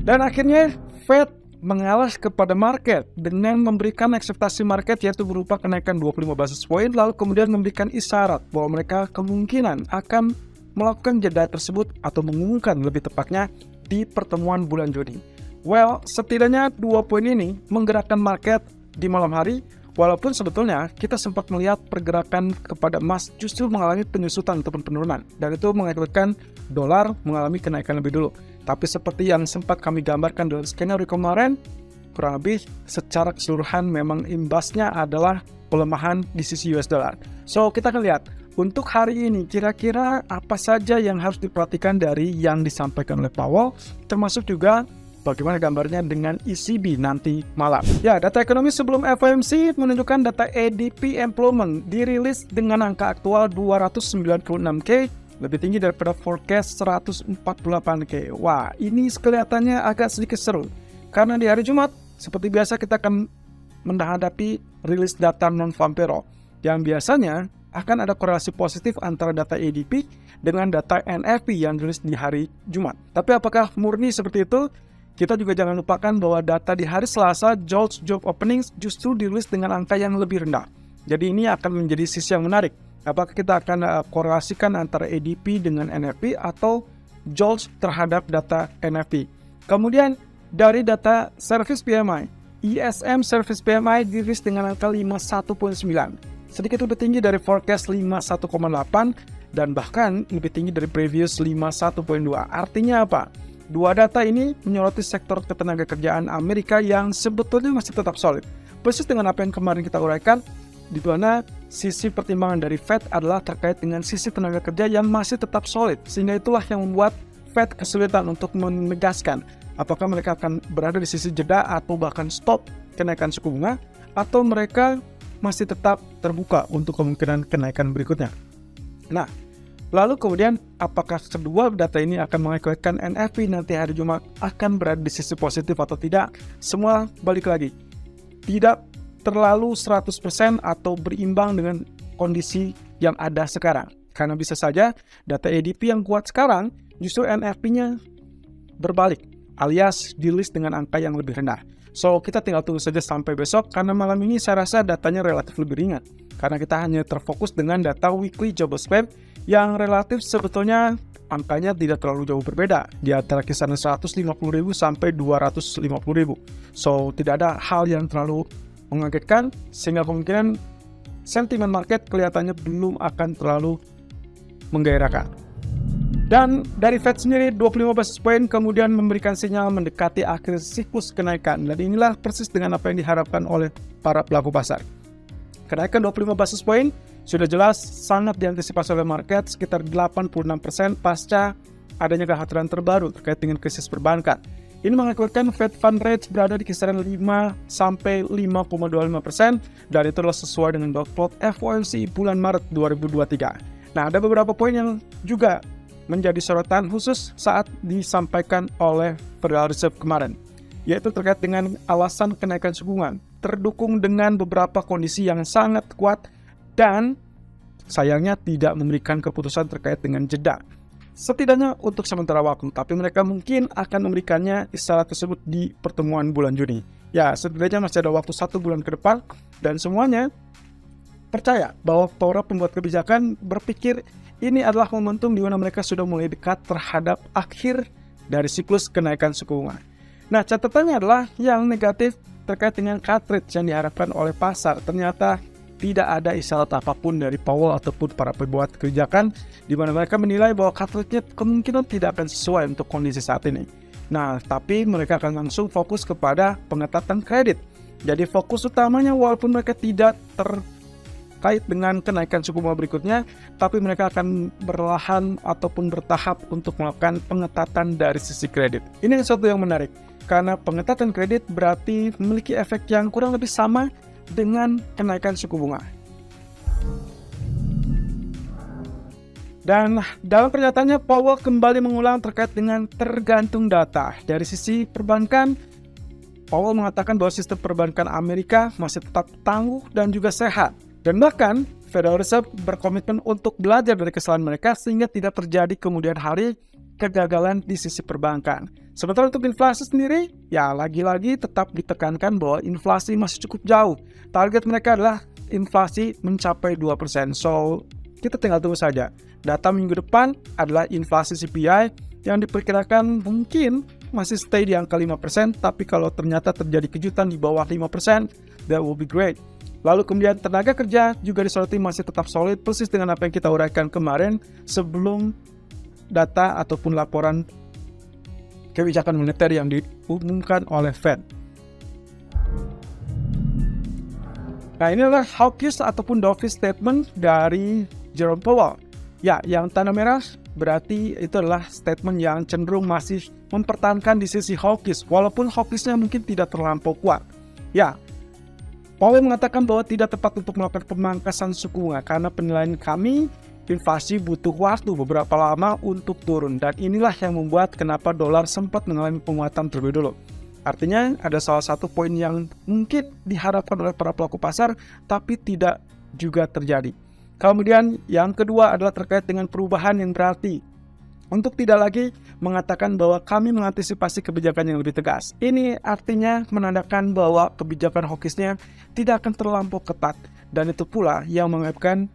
Dan akhirnya Fed mengalas kepada market dengan memberikan ekspektasi market yaitu berupa kenaikan 25 basis point, lalu kemudian memberikan isyarat bahwa mereka kemungkinan akan melakukan jeda tersebut atau mengumumkan lebih tepatnya di pertemuan bulan Juni. Well, setidaknya 2 poin ini menggerakkan market di malam hari, walaupun sebetulnya kita sempat melihat pergerakan kepada emas justru mengalami penyusutan ataupun penurunan, dan itu mengakibatkan dolar mengalami kenaikan lebih dulu. Tapi seperti yang sempat kami gambarkan dalam skenario kemarin, kurang lebih secara keseluruhan memang imbasnya adalah pelemahan di sisi US dollar. So, kita akan lihat untuk hari ini kira-kira apa saja yang harus diperhatikan dari yang disampaikan oleh Powell, termasuk juga bagaimana gambarnya dengan ECB nanti malam. Ya, data ekonomi sebelum FOMC menunjukkan data ADP employment dirilis dengan angka aktual 296K, lebih tinggi daripada forecast 148K. Wah, ini kelihatannya agak sedikit seru. Karena di hari Jumat, seperti biasa kita akan menghadapi rilis data non-farm payroll, yang biasanya akan ada korelasi positif antara data ADP dengan data NFP yang dirilis di hari Jumat. Tapi apakah murni seperti itu? Kita juga jangan lupakan bahwa data di hari Selasa, JOLTS Job Openings justru dirilis dengan angka yang lebih rendah. Jadi ini akan menjadi sisi yang menarik. Apakah kita akan korelasikan antara ADP dengan NFP atau JOLTS terhadap data NFP. Kemudian dari data Service PMI, ISM Service PMI dirilis dengan angka 51.9. Sedikit lebih tinggi dari forecast 51,8 dan bahkan lebih tinggi dari previous 51.2. Artinya apa? Dua data ini menyoroti sektor ketenagakerjaan Amerika yang sebetulnya masih tetap solid. Persis dengan apa yang kemarin kita uraikan, di mana sisi pertimbangan dari Fed adalah terkait dengan sisi tenaga kerja yang masih tetap solid. Sehingga itulah yang membuat Fed kesulitan untuk menegaskan apakah mereka akan berada di sisi jeda atau bahkan stop kenaikan suku bunga, atau mereka masih tetap terbuka untuk kemungkinan kenaikan berikutnya. Nah, lalu kemudian apakah kedua data ini akan mengakibatkan NFP nanti hari Jumat akan berada di sisi positif atau tidak? Semua balik lagi, tidak terlalu 100% atau berimbang dengan kondisi yang ada sekarang. Karena bisa saja data ADP yang kuat sekarang justru NFP-nya berbalik, alias dirilis dengan angka yang lebih rendah. So, kita tinggal tunggu saja sampai besok, karena malam ini saya rasa datanya relatif lebih ringan. Karena kita hanya terfokus dengan data weekly jobless claim yang relatif sebetulnya angkanya tidak terlalu jauh berbeda, di antara kisaran 150.000 sampai 250.000. So, tidak ada hal yang terlalu mengagetkan, sehingga kemungkinan sentimen market kelihatannya belum akan terlalu menggairahkan. Dan dari Fed sendiri 25 basis point kemudian memberikan sinyal mendekati akhir siklus kenaikan, dan inilah persis dengan apa yang diharapkan oleh para pelaku pasar. Kenaikan 25 basis point sudah jelas sangat diantisipasi oleh market, sekitar 86% pasca adanya kekhawatiran terbaru terkait dengan krisis perbankan. Ini mengakibatkan Fed Fund Rate berada di kisaran 5-5,25%, dan itu adalah sesuai dengan dot plot FOMC bulan Maret 2023. Nah, ada beberapa poin yang juga menjadi sorotan khusus saat disampaikan oleh Federal Reserve kemarin, yaitu terkait dengan alasan kenaikan suku bunga, terdukung dengan beberapa kondisi yang sangat kuat dan sayangnya tidak memberikan keputusan terkait dengan jeda. Setidaknya untuk sementara waktu, tapi mereka mungkin akan memberikannya isyarat tersebut di pertemuan bulan Juni. Ya, setidaknya masih ada waktu 1 bulan ke depan, dan semuanya percaya bahwa para pembuat kebijakan berpikir ini adalah momentum di mana mereka sudah mulai dekat terhadap akhir dari siklus kenaikan suku bunga. Nah, catatannya adalah yang negatif terkait dengan cut rate yang diharapkan oleh pasar. Ternyata tidak ada isyarat apapun dari Powell ataupun para pembuat kebijakan, di mana mereka menilai bahwa cut rate-nya kemungkinan tidak akan sesuai untuk kondisi saat ini. Nah, tapi mereka akan langsung fokus kepada pengetatan kredit. Jadi fokus utamanya, walaupun mereka tidak terkait dengan kenaikan suku bunga berikutnya, tapi mereka akan berlahan ataupun bertahap untuk melakukan pengetatan dari sisi kredit. Ini sesuatu yang menarik, karena pengetatan kredit berarti memiliki efek yang kurang lebih sama dengan kenaikan suku bunga. Dan dalam pernyataannya, Powell kembali mengulang terkait dengan tergantung data. Dari sisi perbankan, Powell mengatakan bahwa sistem perbankan Amerika masih tetap tangguh dan juga sehat. Dan bahkan, Federal Reserve berkomitmen untuk belajar dari kesalahan mereka sehingga tidak terjadi kemudian hari kegagalan di sisi perbankan. Sementara untuk inflasi sendiri, ya lagi-lagi tetap ditekankan bahwa inflasi masih cukup jauh. Target mereka adalah inflasi mencapai 2%. So, kita tinggal tunggu saja. Data minggu depan adalah inflasi CPI yang diperkirakan mungkin masih stay di angka 5%, tapi kalau ternyata terjadi kejutan di bawah 5%, that will be great. Lalu kemudian tenaga kerja juga disoroti masih tetap solid, persis dengan apa yang kita uraikan kemarin sebelum data ataupun laporan kebijakan moneter yang diumumkan oleh Fed. Nah, ini adalah hawkish ataupun dovish statement dari Jerome Powell. Ya, yang tanda merah berarti itu adalah statement yang cenderung masih mempertahankan di sisi hawkish, walaupun hawkishnya mungkin tidak terlampau kuat. Ya, Powell mengatakan bahwa tidak tepat untuk melakukan pemangkasan suku bunga karena penilaian kami inflasi butuh waktu beberapa lama untuk turun, dan inilah yang membuat kenapa dolar sempat mengalami penguatan terlebih dulu. Artinya ada salah satu poin yang mungkin diharapkan oleh para pelaku pasar tapi tidak juga terjadi. Kemudian yang kedua adalah terkait dengan perubahan yang berarti untuk tidak lagi mengatakan bahwa kami mengantisipasi kebijakan yang lebih tegas. Ini artinya menandakan bahwa kebijakan hawkishnya tidak akan terlampau ketat, dan itu pula yang mengakibatkan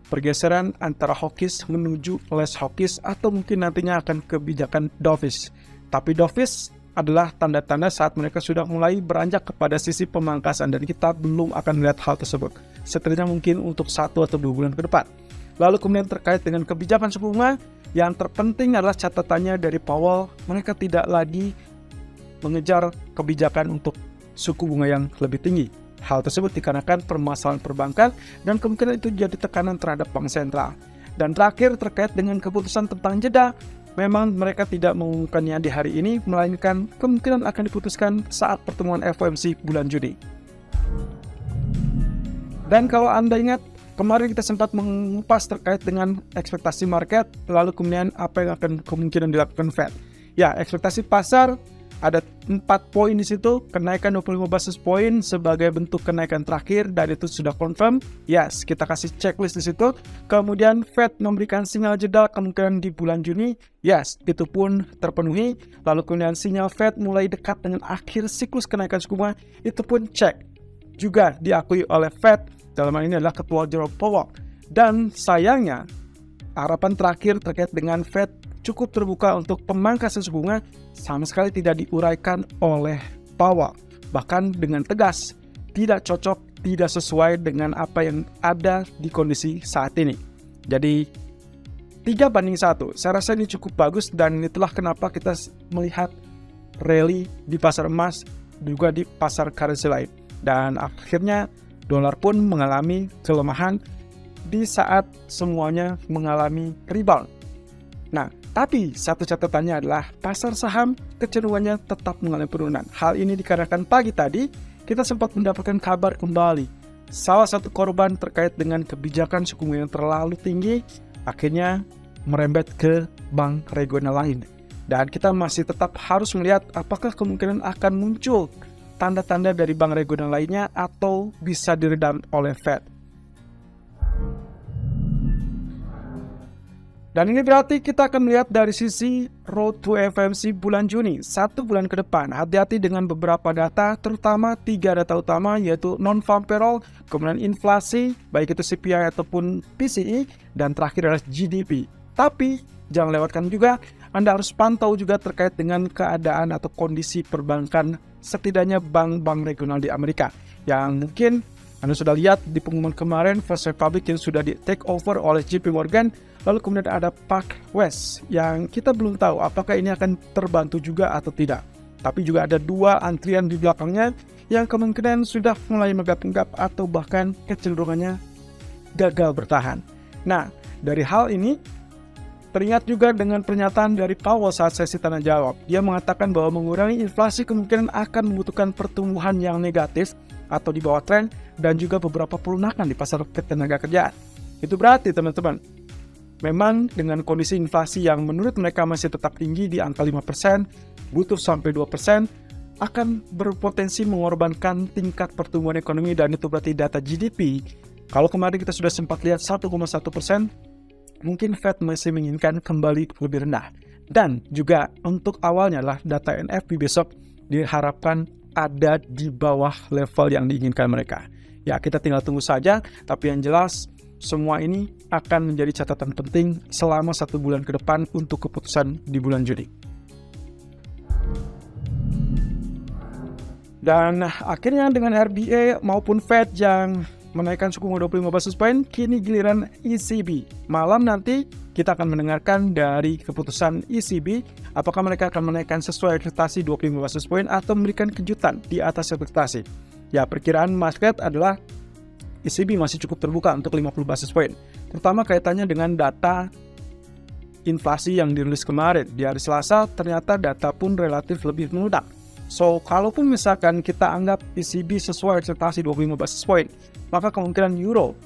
pergeseran antara hawkish menuju less hawkish atau mungkin nantinya akan kebijakan dovish. Tapi dovish adalah tanda-tanda saat mereka sudah mulai beranjak kepada sisi pemangkasan, dan kita belum akan melihat hal tersebut. Setidaknya mungkin untuk 1 atau 2 bulan ke depan. Lalu kemudian terkait dengan kebijakan suku bunga, yang terpenting adalah catatannya dari Powell, mereka tidak lagi mengejar kebijakan untuk suku bunga yang lebih tinggi. Hal tersebut dikarenakan permasalahan perbankan dan kemungkinan itu jadi tekanan terhadap bank sentral. Dan terakhir terkait dengan keputusan tentang jeda, memang mereka tidak mengumumkannya di hari ini, melainkan kemungkinan akan diputuskan saat pertemuan FOMC bulan Juni. Dan kalau Anda ingat, kemarin kita sempat mengupas terkait dengan ekspektasi market, lalu kemudian apa yang akan kemungkinan dilakukan Fed. Ya, ekspektasi pasar ada 4 poin di situ, kenaikan 25 basis point sebagai bentuk kenaikan terakhir, dan itu sudah confirm. Yes, kita kasih checklist di situ. Kemudian Fed memberikan sinyal jeda kemungkinan di bulan Juni. Yes, itu pun terpenuhi. Lalu kemudian sinyal Fed mulai dekat dengan akhir siklus kenaikan suku bunga, itu pun cek. Juga diakui oleh Fed, dalam hal ini adalah Ketua Jerome Powell. Dan sayangnya, harapan terakhir terkait dengan Fed cukup terbuka untuk pemangkasan suku bunga sama sekali tidak diuraikan oleh Powell. Bahkan dengan tegas, tidak cocok, tidak sesuai dengan apa yang ada di kondisi saat ini. Jadi 3-1, saya rasa ini cukup bagus, dan itulah kenapa kita melihat rally di pasar emas juga di pasar currency lain. Dan akhirnya dolar pun mengalami kelemahan di saat semuanya mengalami rebound. Nah, tapi satu catatannya adalah pasar saham kecenderungannya tetap mengalami penurunan. Hal ini dikarenakan pagi tadi kita sempat mendapatkan kabar kembali salah satu korban terkait dengan kebijakan suku bunga yang terlalu tinggi akhirnya merembet ke bank regional lain. Dan kita masih tetap harus melihat apakah kemungkinan akan muncul tanda-tanda dari bank regional lainnya atau bisa diredam oleh Fed. Dan ini berarti kita akan melihat dari sisi road to FOMC bulan Juni, 1 bulan ke depan. Hati-hati dengan beberapa data, terutama 3 data utama, yaitu non-farm payroll, kemudian inflasi, baik itu CPI ataupun PCE, dan terakhir adalah GDP. Tapi jangan lewatkan juga, Anda harus pantau juga terkait dengan keadaan atau kondisi perbankan setidaknya bank-bank regional di Amerika. Yang mungkin Anda sudah lihat di pengumuman kemarin First Republic yang sudah di take over oleh JP Morgan. Lalu kemudian ada PacWest yang kita belum tahu apakah ini akan terbantu juga atau tidak. Tapi juga ada 2 antrian di belakangnya yang kemungkinan sudah mulai menggap-enggap atau bahkan kecenderungannya gagal bertahan. Nah, dari hal ini teringat juga dengan pernyataan dari Powell saat sesi tanya jawab. Dia mengatakan bahwa mengurangi inflasi kemungkinan akan membutuhkan pertumbuhan yang negatif atau di bawah tren dan juga beberapa pelunakan di pasar tenaga kerjaan. Itu berarti teman-teman, memang dengan kondisi inflasi yang menurut mereka masih tetap tinggi di angka 5%, butuh sampai 2%, akan berpotensi mengorbankan tingkat pertumbuhan ekonomi, dan itu berarti data GDP. Kalau kemarin kita sudah sempat lihat 1,1%, mungkin Fed masih menginginkan kembali lebih rendah. Dan juga untuk awalnya lah data NFP besok diharapkan ada di bawah level yang diinginkan mereka. Ya, kita tinggal tunggu saja, tapi yang jelas semua ini akan menjadi catatan penting selama 1 bulan ke depan untuk keputusan di bulan Juni. Dan akhirnya dengan RBA maupun Fed yang menaikkan suku bunga 25 basis point, kini giliran ECB. Malam nanti kita akan mendengarkan dari keputusan ECB, apakah mereka akan menaikkan sesuai ekspektasi 25 basis point atau memberikan kejutan di atas ekspektasi. Ya, perkiraan market adalah ECB masih cukup terbuka untuk 50 basis point, terutama kaitannya dengan data inflasi yang dirilis kemarin. Di hari Selasa, ternyata data pun relatif lebih meludak. So, kalaupun misalkan kita anggap ECB sesuai ekspektasi 25 basis point, maka kemungkinan euro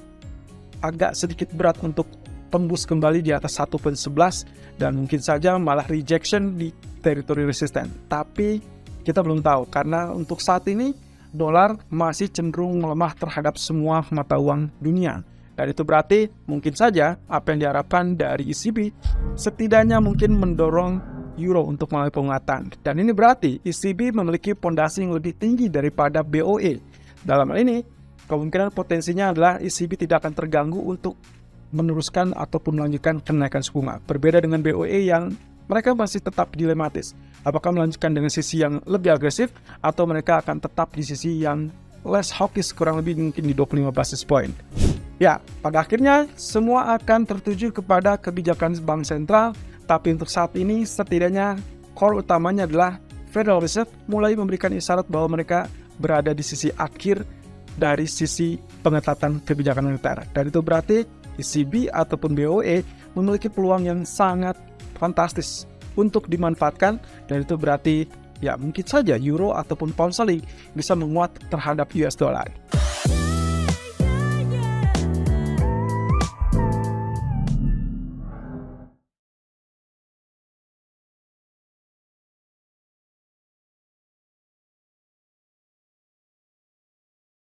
agak sedikit berat untuk tembus kembali di atas 1.11 dan mungkin saja malah rejection di teritori resisten. Tapi kita belum tahu karena untuk saat ini dolar masih cenderung melemah terhadap semua mata uang dunia. Dan itu berarti mungkin saja apa yang diharapkan dari ECB setidaknya mungkin mendorong euro untuk melalui penguatan. Dan ini berarti ECB memiliki pondasi yang lebih tinggi daripada BOE. Dalam hal ini, kemungkinan potensinya adalah ECB tidak akan terganggu untuk meneruskan ataupun melanjutkan kenaikan suku bunga. Berbeda dengan BOE yang mereka masih tetap dilematis. Apakah melanjutkan dengan sisi yang lebih agresif atau mereka akan tetap di sisi yang less hawkish, kurang lebih mungkin di 25 basis point. Ya, pada akhirnya semua akan tertuju kepada kebijakan bank sentral. Tapi untuk saat ini setidaknya core utamanya adalah Federal Reserve mulai memberikan isyarat bahwa mereka berada di sisi akhir dari sisi pengetatan kebijakan moneter. Dan itu berarti ECB ataupun BOE memiliki peluang yang sangat fantastis untuk dimanfaatkan. Dan itu berarti ya mungkin saja euro ataupun pound sterling bisa menguat terhadap US dollar.